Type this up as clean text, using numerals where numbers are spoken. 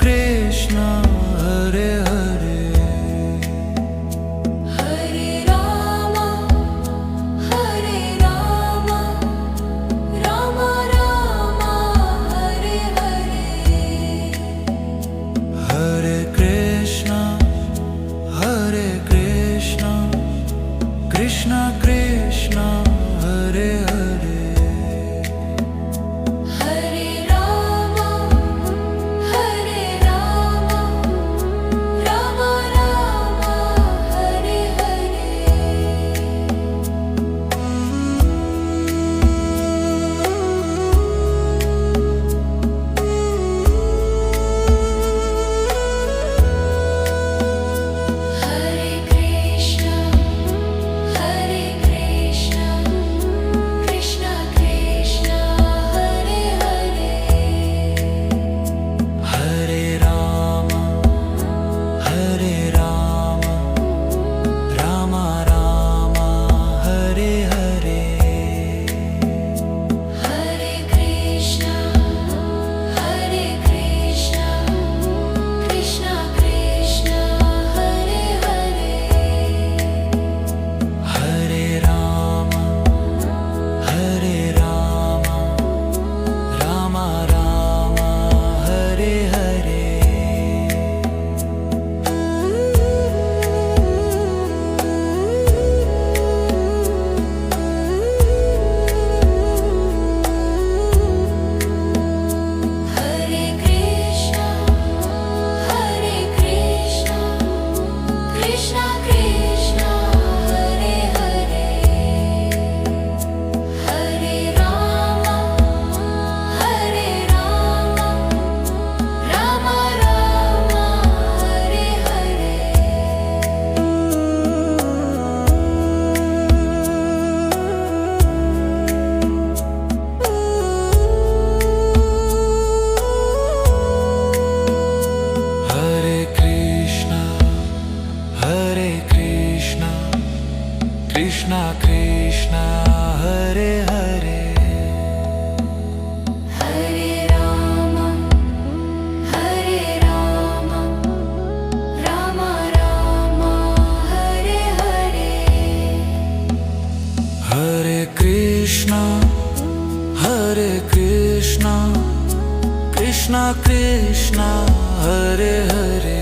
Krishna Hare Hare Hare Ram Ram Ram Hare Hare Hare Krishna Krishna Krishna Hare Hare Hare Ram Ram Ram Hare Hare Krishna Krishna Krishna Hare Hare Hare Ram Ram Ram Hare Hare Hare Krishna Krishna Krishna Hare Hare Hare Ram Ram Ram Hare Hare Hare Krishna Krishna Krishna Hare Hare Hare Ram Ram Ram Hare Hare Hare Krishna Krishna Krishna Hare Hare Hare Ram Ram Ram Hare Hare Hare Krishna Krishna Krishna Hare Hare